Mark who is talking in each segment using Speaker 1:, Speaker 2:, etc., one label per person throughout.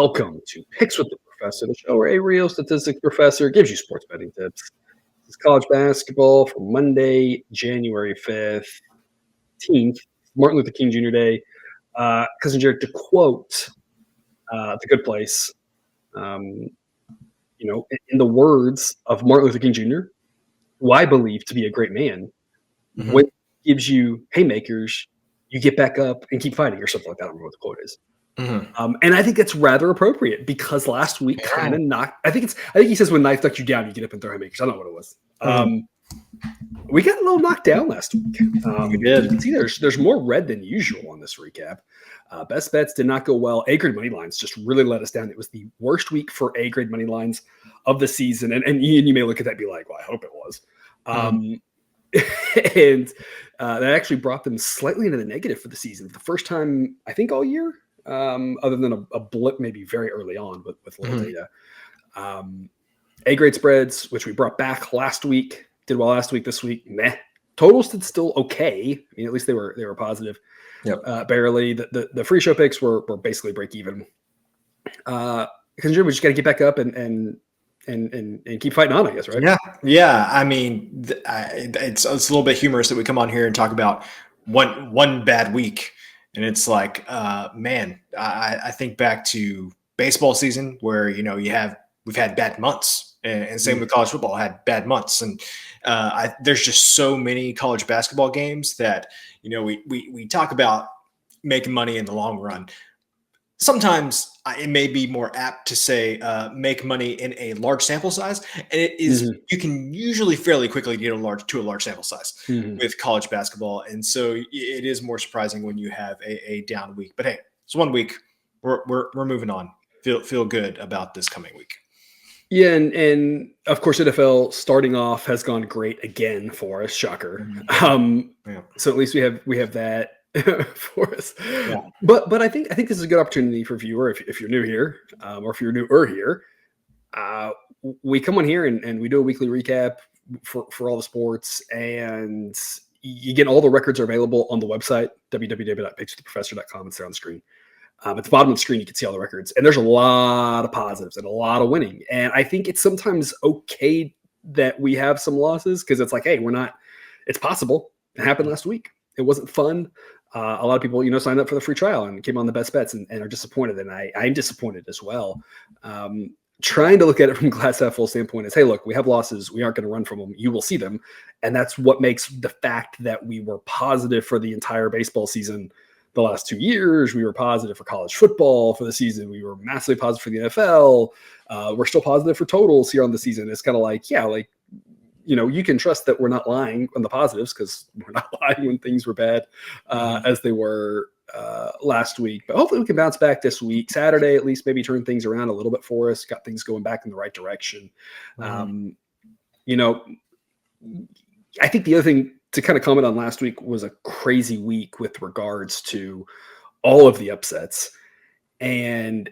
Speaker 1: Welcome to Picks with the Professor, the show where a real statistics professor gives you sports betting tips. This is college basketball for Monday, January 15th, Martin Luther King Jr. Day. Cousin Jared, to quote The Good Place, in the words of Martin Luther King Jr., who I believe to be a great man, when he gives you haymakers, you get back up and keep fighting, or something like that. I don't remember what the quote is. And I think that's rather appropriate because last week kind of knocked. I think he says when knife knocks you down, you get up and throw haymakers. I don't know what it was. We got a little knocked down last week.
Speaker 2: We did.
Speaker 1: You can see there's more red than usual on this recap. Best bets did not go well. A-grade money lines just really let us down. It was the worst week for A-grade money lines of the season. And you may look at that and be like, well, I hope it was. And that actually brought them slightly into the negative for the season. The first time, I think, all year. Other than a blip maybe very early on with little data. A-grade spreads, which we brought back last week, did well last week. This week, meh. Totals did still okay. I mean, at least they were positive.
Speaker 2: Yep.
Speaker 1: Barely. The free show picks were basically break even. Because we just got to get back up and keep fighting on, I guess, right?
Speaker 2: Yeah. I mean, it's a little bit humorous that we come on here and talk about one bad week. And it's like, I think back to baseball season where, we've had bad months and same with college football had bad months. And there's just so many college basketball games that, we talk about making money in the long run. Sometimes it may be more apt to say make money in a large sample size, and it is you can usually fairly quickly get to a large sample size with college basketball, and so it is more surprising when you have a down week. But hey, it's 1 week. We're moving on. Feel good about this coming week.
Speaker 1: Yeah, and of course NFL starting off has gone great again for us. Shocker. So at least we have that for us. Yeah. But I think this is a good opportunity for viewer if you're new here, or if you're newer here. We come on here and we do a weekly recap for all the sports, and you get all the records are available on the website www.pickswiththeprofessor.com. It's there on the screen. At the bottom of the screen, you can see all the records, and there's a lot of positives and a lot of winning. And I think it's sometimes okay that we have some losses because it's like, hey, it's possible. It happened last week. It wasn't fun. A lot of people, signed up for the free trial and came on the best bets and are disappointed. And I'm disappointed as well. Trying to look at it from glass half full standpoint is, hey, look, we have losses. We aren't going to run from them. You will see them. And that's what makes the fact that we were positive for the entire baseball season the last 2 years. We were positive for college football for the season. We were massively positive for the NFL. We're still positive for totals here on the season. It's kind of like, you can trust that we're not lying on the positives because we're not lying when things were bad as they were last week. But hopefully we can bounce back this week. Saturday, at least, maybe turn things around a little bit for us, got things going back in the right direction. I think the other thing to kind of comment on last week was a crazy week with regards to all of the upsets. And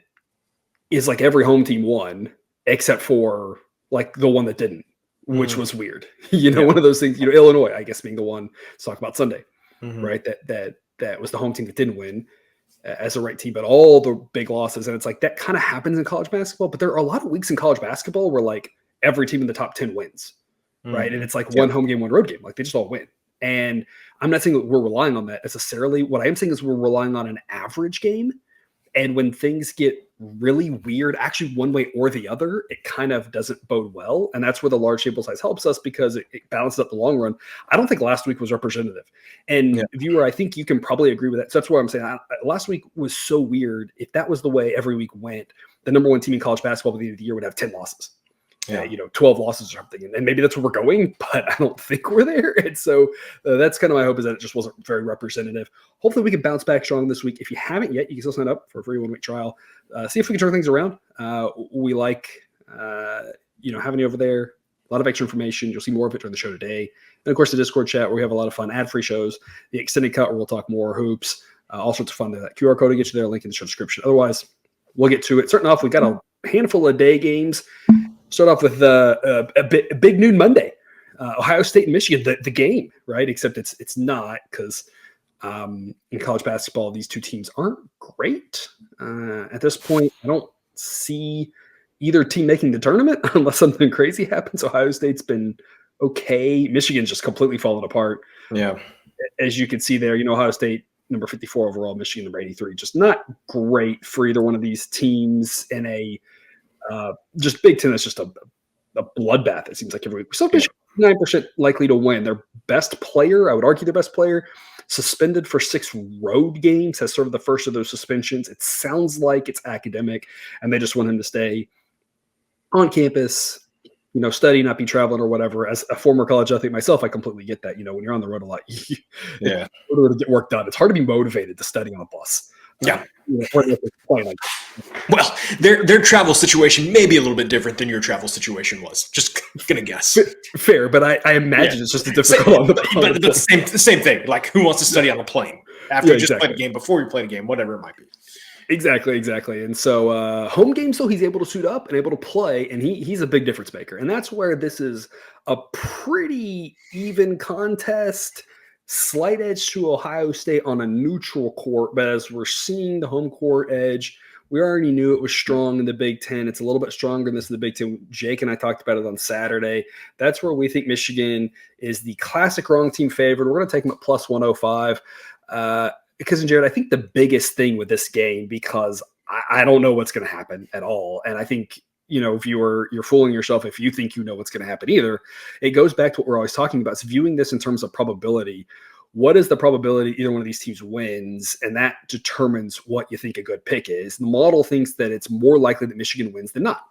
Speaker 1: is like every home team won except for like the one that didn't. Which was weird, one of those things, Illinois, I guess, being the one to talk about Sunday, right? That was the home team that didn't win as a right team, but all the big losses. And it's like, that kind of happens in college basketball, but there are a lot of weeks in college basketball where like every team in the top 10 wins, right? And it's like one home game, one road game, like they just all win. And I'm not saying that we're relying on that necessarily. What I am saying is we're relying on an average game. And when things get really weird, actually one way or the other, it kind of doesn't bode well. And that's where the large sample size helps us because it balances up the long run. I don't think last week was representative. And viewer, I think you can probably agree with that. So that's what I'm saying. Last week was so weird. If that was the way every week went, the number one team in college basketball at the end of the year would have 10 losses. 12 losses or something. And maybe that's where we're going, but I don't think we're there. And so that's kind of my hope, is that it just wasn't very representative. Hopefully we can bounce back strong this week. If you haven't yet, you can still sign up for a free 1-week trial. See if we can turn things around. We like, having you over there. A lot of extra information. You'll see more of it during the show today. And of course, the Discord chat where we have a lot of fun ad-free shows, the extended cut where we'll talk more hoops, all sorts of fun there. That QR code will get you there, link in the show description. Otherwise, we'll get to it. Starting off, we got a handful of day games. Start off with a big noon Monday, Ohio State and Michigan, the game, right? Except it's not, because in college basketball, these two teams aren't great at this point. I don't see either team making the tournament unless something crazy happens. Ohio State's been okay. Michigan's just completely fallen apart.
Speaker 2: Yeah.
Speaker 1: As you can see there, Ohio State number 54 overall, Michigan number 83. Just not great for either one of these teams in a just Big Ten. That's just a bloodbath. It seems like every week. So Michigan 9% likely to win. Their best player, I would argue their best player, suspended for 6 road games, has sort of the first of those suspensions. It sounds like it's academic, and they just want him to stay on campus, study, not be traveling or whatever. As a former college athlete myself, I completely get that. When you're on the road a lot,
Speaker 2: Yeah.
Speaker 1: in order to get work done, it's hard to be motivated to study on a bus.
Speaker 2: Yeah.
Speaker 1: Like
Speaker 2: Well, their travel situation may be a little bit different than your travel situation was. Just gonna guess.
Speaker 1: Fair, but I imagine it's just a difficult on the
Speaker 2: but the same thing. Like, who wants to study on a plane after you just played a game, before you played a game, whatever it might be.
Speaker 1: Exactly. And so home games, though, he's able to suit up and able to play, and he's a big difference maker. And that's where this is a pretty even contest, slight edge to Ohio State on a neutral court. But as we're seeing the home court edge, we already knew it was strong in the Big Ten. It's a little bit stronger than this in the Big Ten. Jake and I talked about it on Saturday. That's where we think Michigan is the classic wrong team favorite. We're going to take them at plus 105. Because, Jared, I think the biggest thing with this game, because I don't know what's going to happen at all. And I think, if you're fooling yourself if you think you know what's going to happen either. It goes back to what we're always talking about. It's viewing this in terms of probability. What is the probability either one of these teams wins? And that determines what you think a good pick is. The model thinks that it's more likely that Michigan wins than not.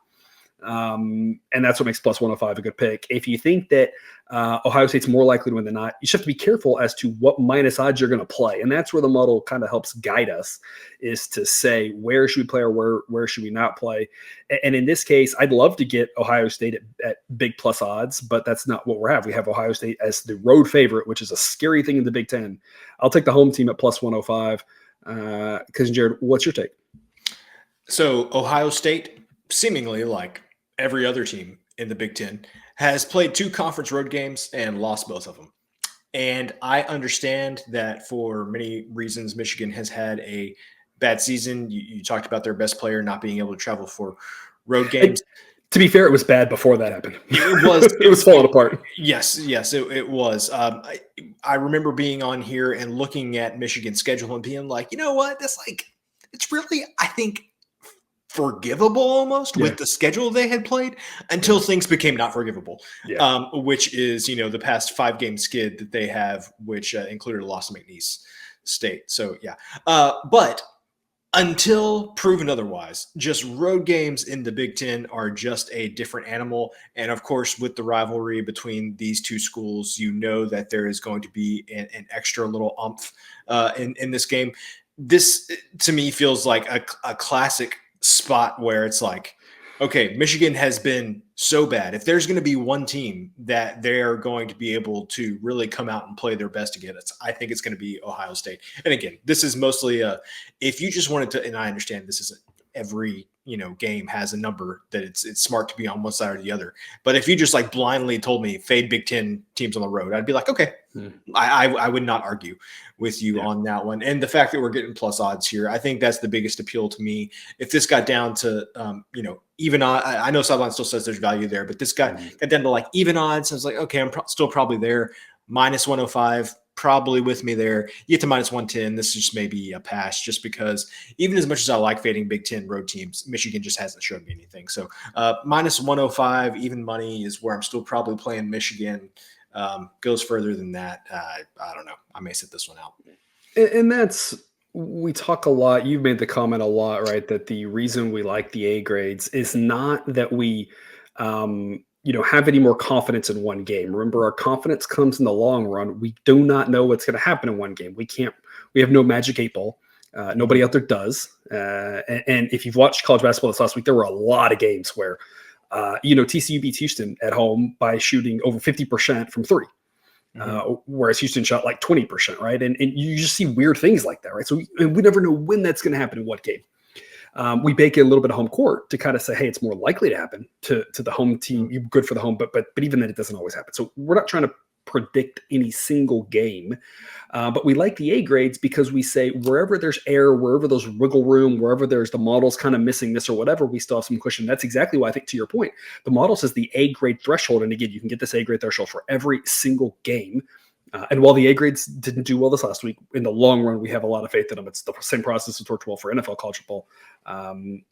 Speaker 1: And that's what makes plus 105 a good pick. If you think that Ohio State's more likely to win than not, you just have to be careful as to what minus odds you're going to play. And that's where the model kind of helps guide us, is to say, where should we play or where should we not play? And in this case, I'd love to get Ohio State at big plus odds, but that's not what we have. We have Ohio State as the road favorite, which is a scary thing in the Big Ten. I'll take the home team at plus 105. Because, Jared, what's your take?
Speaker 2: So Ohio State, seemingly like every other team in the Big Ten, has played 2 conference road games and lost both of them. And I understand that for many reasons, Michigan has had a bad season. You talked about their best player not being able to travel for road games.
Speaker 1: To be fair, it was bad before that happened.
Speaker 2: It was.
Speaker 1: It was falling apart.
Speaker 2: Yes, it was. I remember being on here and looking at Michigan's schedule and being like, you know what? It's really, I think, forgivable almost with the schedule they had played until things became not forgivable, which is, the past 5-game skid that they have, which included a loss to McNeese State. So, but until proven otherwise, just road games in the Big Ten are just a different animal. And of course, with the rivalry between these 2 schools, that there is going to be an extra little oomph in this game. This, to me, feels like a classic spot where it's like, okay, Michigan has been so bad. If there's going to be one team that they're going to be able to really come out and play their best against, I think it's going to be Ohio State. And again, this is mostly if you just wanted to, and I understand this isn't every game has a number that it's smart to be on one side or the other. But if you just like blindly told me fade Big Ten teams on the road, I'd be like, okay, I would not argue with you on that one. And the fact that we're getting plus odds here, I think that's the biggest appeal to me. If this got down to, even I know Sideline still says there's value there, but this got down to like even odds. I was like, okay, I'm still probably there. Minus 105. Probably with me there. You get to minus 110. This is just maybe a pass, just because even as much as I like fading Big Ten road teams, Michigan just hasn't shown me anything. So minus 105, even money is where I'm still probably playing Michigan. Goes further than that. I don't know. I may sit this one out.
Speaker 1: And that's, we talk a lot. You've made the comment a lot, right? That the reason we like the A grades is not that we, have any more confidence in one game. Remember, our confidence comes in the long run. We do not know what's going to happen in one game. We have no magic 8 ball. Nobody out there does. And if you've watched college basketball this last week, there were a lot of games where, TCU beats Houston at home by shooting over 50% from 3. Whereas Houston shot like 20%, right? And you just see weird things like that, right? So we never know when that's going to happen in what game. We bake in a little bit of home court to kind of say, hey, it's more likely to happen to the home team. You're good for the home, but even then it doesn't always happen. So we're not trying to predict any single game. But we like the A grades because we say wherever there's error, wherever there's wiggle room, wherever there's the model's kind of missing this or whatever, we still have some cushion. That's exactly why I think, to your point, the model says the A grade threshold. And again, you can get this A grade threshold for every single game. And while the A grades didn't do well this last week, in the long run, we have a lot of faith in them. It's the same process that's worked well for NFL, college football, and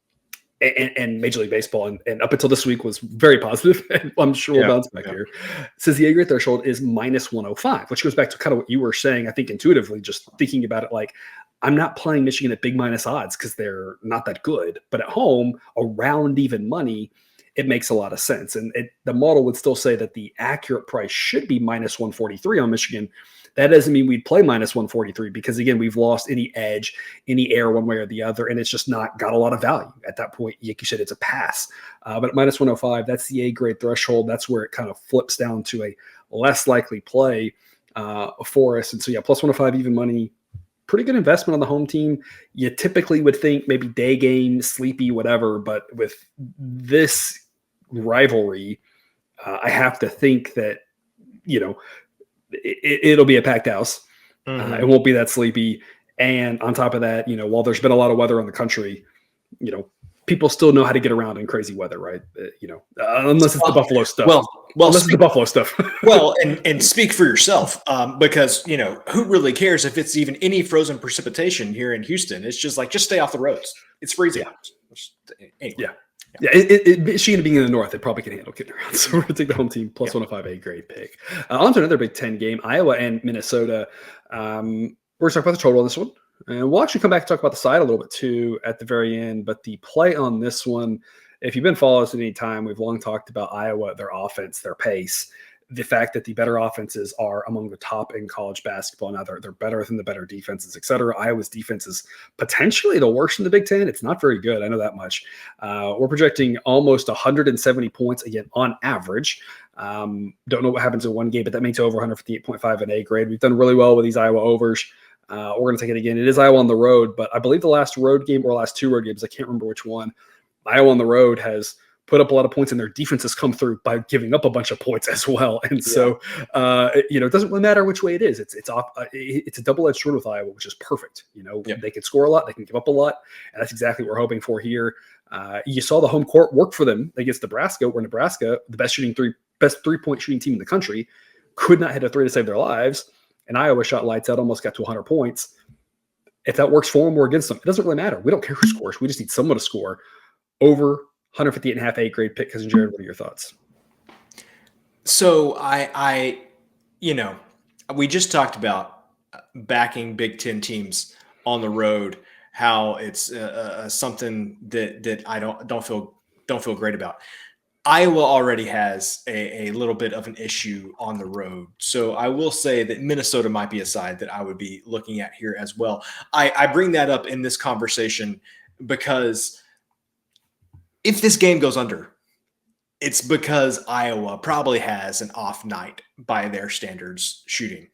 Speaker 1: Major League Baseball. And up until this week was very positive. And I'm sure we'll bounce back here. It says the A grade threshold is minus 105, which goes back to kind of what you were saying, I think intuitively, just thinking about it like, I'm not playing Michigan at big minus odds because they're not that good. But at home, around even money, it makes a lot of sense. And the model would still say that the accurate price should be minus 143 on Michigan. That doesn't mean we'd play minus 143 because, again, we've lost any edge, any air one way or the other, and it's just not got a lot of value. At that point, like you said, it's a pass. But at minus 105, that's the A grade threshold. That's where it kind of flips down to a less likely play for us. And so, yeah, plus 105 even money, pretty good investment on the home team. You typically would think maybe day game, sleepy, whatever. But with this rivalry, I have to think that, it'll be a packed house. It won't be that sleepy. And on top of that, while there's been a lot of weather in the country, people still know how to get around in crazy weather, right? Unless it's the Buffalo stuff. Well, unless it's the Buffalo stuff.
Speaker 2: Well, and speak for yourself, because who really cares if it's even any frozen precipitation here in Houston? It's just stay off the roads. It's freezing. Anyway.
Speaker 1: Yeah, Siena being in the north, it probably can handle getting around. So we're going to take the home team plus 105 A grade pick. On to another Big Ten game, Iowa and Minnesota. We're going to talk about the total on this one. And we'll actually come back and talk about the side a little bit too at the very end. But the play on this one, if you've been following us at any time, we've long talked about Iowa, their offense, their pace. The fact that the better offenses are among the top in college basketball. Now they're better than the better defenses, et cetera. Iowa's defense is potentially the worst in the Big Ten. It's not very good. I know that much. We're projecting almost 170 points, again, on average. Don't know what happens in one game, but that makes over 158.5 an A grade. We've done really well with these Iowa overs. We're going to take it again. It is Iowa on the road, but I believe the last road game or last two road games, I can't remember which one, Iowa on the road has put up a lot of points, and their defense has come through by giving up a bunch of points as well. And so, it doesn't really matter which way it is. It's a double-edged sword with Iowa, which is perfect. They can score a lot, they can give up a lot, and that's exactly what we're hoping for here. You saw the home court work for them against Nebraska, where Nebraska, the best three-point shooting team in the country, could not hit a three to save their lives, and Iowa shot lights out, almost got to 100 points. If that works for them or against them, it doesn't really matter. We don't care who scores. We just need someone to score. Over 158.5 A grade pick. Cousin Jared, what are your thoughts?
Speaker 2: So we just talked about backing Big Ten teams on the road, how it's something that I don't feel great about. Iowa already has a little bit of an issue on the road. So I will say that Minnesota might be a side that I would be looking at here as well. I bring that up in this conversation because if this game goes under, it's because Iowa probably has an off night by their standards shooting.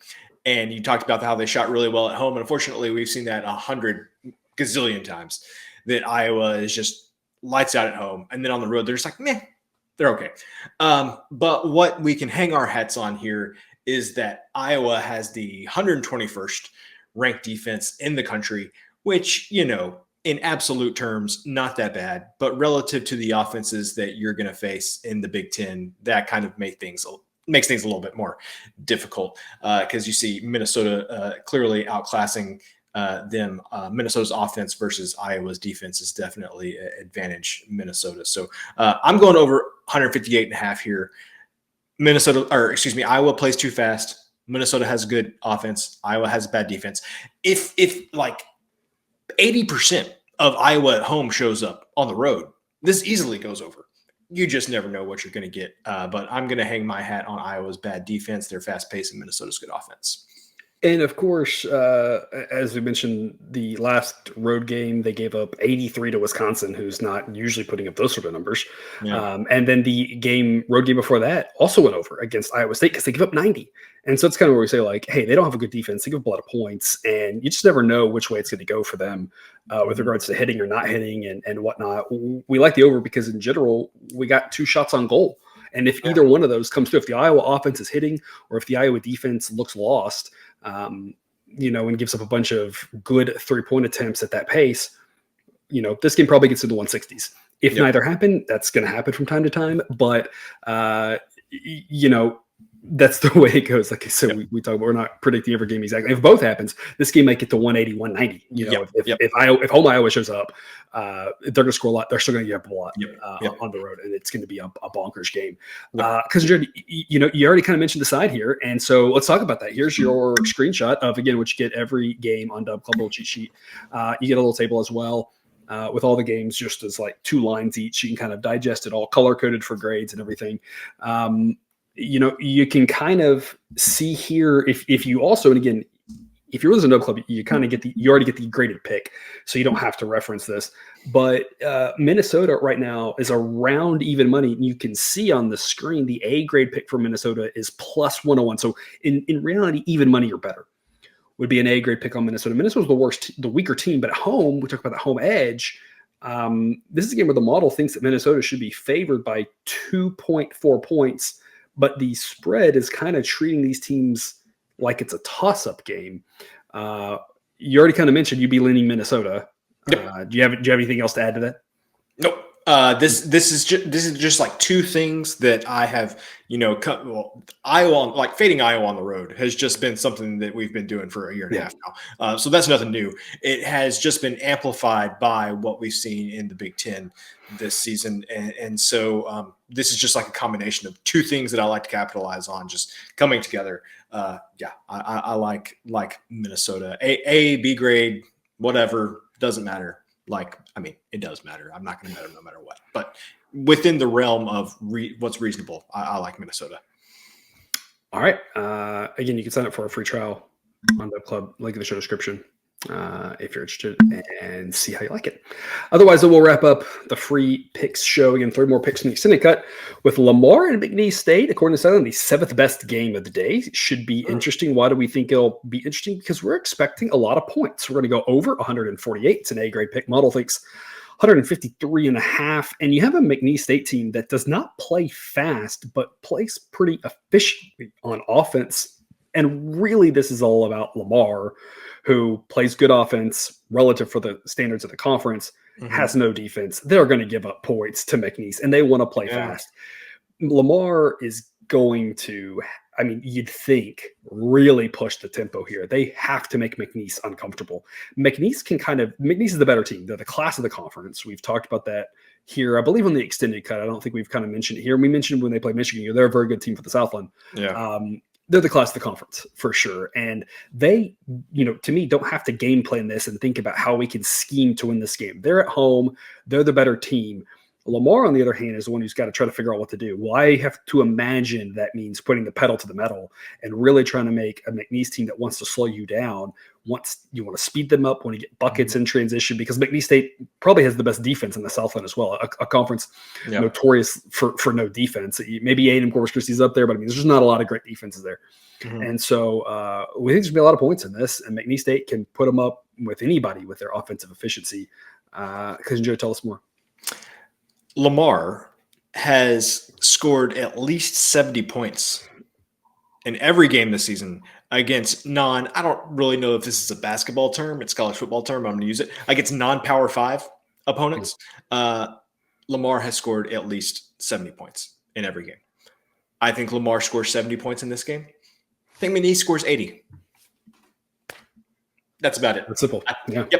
Speaker 2: And you talked about how they shot really well at home. And unfortunately, we've seen that 100 gazillion times, that Iowa is just lights out at home. And then on the road, they're just like, meh, they're okay. But what we can hang our hats on here is that Iowa has the 121st ranked defense in the country, which, in absolute terms, not that bad, but relative to the offenses that you're going to face in the Big Ten, that kind of makes things a little bit more difficult because you see Minnesota clearly outclassing them. Minnesota's offense versus Iowa's defense is definitely advantage Minnesota. So I'm going over 158.5 here. Iowa plays too fast. Minnesota has a good offense. Iowa has a bad defense. If like 80% of Iowa at home shows up on the road, this easily goes over. You just never know what you're going to get. But I'm going to hang my hat on Iowa's bad defense, their fast pace, and Minnesota's good offense.
Speaker 1: And of course, as we mentioned, the last road game, they gave up 83 to Wisconsin, who's not usually putting up those sort of numbers. Yeah. And then the road game before that also went over against Iowa State because they give up 90. And so it's kind of where we say, like, hey, they don't have a good defense. They give up a lot of points, and you just never know which way it's going to go for them with regards to hitting or not hitting and whatnot. We like the over because in general, we got 2 shots on goal. And if either one of those comes through, if the Iowa offense is hitting or if the Iowa defense looks lost, and gives up a bunch of good 3-point attempts at that pace, this game probably gets into the 160s. If neither happen, that's going to happen from time to time. But, that's the way it goes. Like I said, we talk about, we're not predicting every game exactly. If both happens, this game might get to 180, 190. If home Iowa shows up, they're going to score a lot. They're still going to get up a lot on the road, and it's going to be a bonkers game. Because you already kind of mentioned the side here, and so let's talk about that. Here's your screenshot of, again, what you get every game on Dub Club, little cheat sheet. You get a little table as well. With all the games just as like 2 lines each. You can kind of digest it all, color-coded for grades and everything. You can kind of see here if you also, and again, if you're with a Dub Club, you kind of you already get the graded pick, so you don't have to reference this. But Minnesota right now is around even money. And you can see on the screen the A grade pick for Minnesota is plus 101. So in reality, even money or better would be an A grade pick on Minnesota. Minnesota's the weaker team, but at home, we talk about the home edge. This is a game where the model thinks that Minnesota should be favored by 2.4 points, but the spread is kind of treating these teams like it's a toss-up game. You already kind of mentioned you'd be leaning Minnesota. Do you have anything else to add to that?
Speaker 2: Nope. This is just like 2 things that I have, Iowa, like fading Iowa on the road has just been something that we've been doing for a year and a half now. So that's nothing new. It has just been amplified by what we've seen in the Big Ten this season. And so this is just like a combination of 2 things that I like to capitalize on just coming together. I like Minnesota. A, B grade, whatever, doesn't matter. It does matter. I'm not going to bet them no matter what. But within the realm of what's reasonable, I like Minnesota.
Speaker 1: All right. Again, you can sign up for a free trial on the club, link in the show description, if you're interested, and see how you like it. Otherwise, we'll wrap up the free picks show. Again, 3 more picks from the extended cut with Lamar and McNeese State. According to Southern, the 7th best game of the day. Should be interesting. Why do we think it'll be interesting? Because we're expecting a lot of points. We're going to go over 148. It's an A grade pick. Model thinks 153.5. And you have a McNeese State team that does not play fast, but plays pretty efficiently on offense. And really, this is all about Lamar, who plays good offense relative for the standards of the conference, has no defense. They're going to give up points to McNeese, and they want to play fast. Lamar is going to, you'd think, really push the tempo here. They have to make McNeese uncomfortable. McNeese is the better team. They're the class of the conference. We've talked about that here, I believe, on the extended cut. I don't think we've kind of mentioned it here. We mentioned when they play Michigan, they're a very good team for the Southland. They're the class of the conference for sure. And they, to me, don't have to game plan this and think about how we can scheme to win this game. They're at home. They're the better team. Lamar, on the other hand, is the one who's got to try to figure out what to do. Well, I have to imagine that means putting the pedal to the metal and really trying to make a McNeese team that wants to slow you down. You want to speed them up when you get buckets in transition, because McNeese State probably has the best defense in the Southland as well, a conference notorious for no defense. Maybe A&M Corpus Christi is up there, but there's just not a lot of great defenses there. And so we think there's going to be a lot of points in this, and McNeese State can put them up with anybody with their offensive efficiency. Because Joe, tell us more.
Speaker 2: Lamar has scored at least 70 points in every game this season against I don't really know if this is a basketball term. It's college football term. I'm going to use it. Against non-Power 5 opponents, Lamar has scored at least 70 points in every game. I think Lamar scores 70 points in this game. I think McNeese scores 80. That's about it.
Speaker 1: That's simple.
Speaker 2: Yep.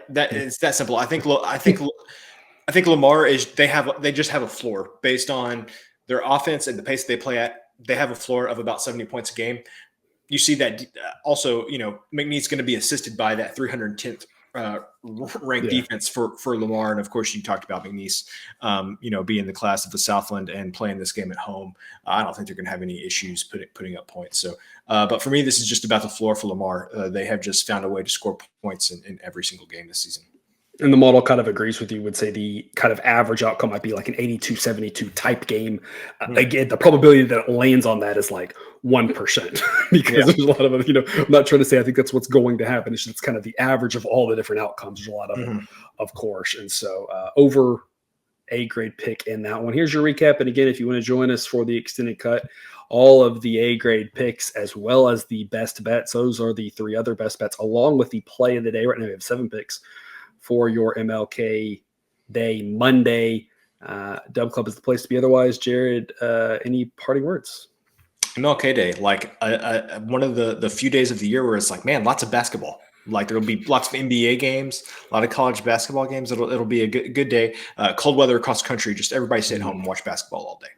Speaker 2: It's that simple. I think Lamar they just have a floor based on their offense and the pace they play at. They have a floor of about 70 points a game. You see that also, McNeese is going to be assisted by that 310th ranked defense for Lamar. And of course, you talked about McNeese, being the class of the Southland and playing this game at home. I don't think they're going to have any issues putting up points. So, but for me, this is just about the floor for Lamar. They have just found a way to score points in every single game this season.
Speaker 1: And the model kind of agrees with you, would say the kind of average outcome might be like an 82-72 type game. Again, the probability that it lands on that is like 1% because there's a lot of, I'm not trying to say I think that's what's going to happen. It's just kind of the average of all the different outcomes. There's a lot of them, of course. And so over A grade pick in that one. Here's your recap. And again, if you want to join us for the extended cut, all of the A grade picks as well as the best bets, those are the 3 other best bets, along with the play of the day. Right now we have 7 picks for your MLK Day Monday. Dub Club is the place to be. Otherwise, Jared, any parting words?
Speaker 2: MLK Day, like one of the few days of the year where it's like, man, lots of basketball. Like there'll be lots of NBA games, a lot of college basketball games. It'll be a good day. Cold weather across the country. Just everybody stay at home and watch basketball all day.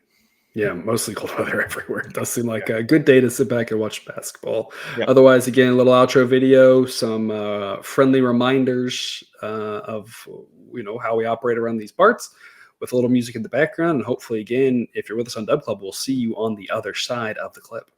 Speaker 1: Yeah, mostly cold weather everywhere. It does seem like a good day to sit back and watch basketball.
Speaker 2: Yep.
Speaker 1: Otherwise, again, a little outro video, some friendly reminders of how we operate around these parts, with a little music in the background. And hopefully, again, if you're with us on Dub Club, we'll see you on the other side of the clip.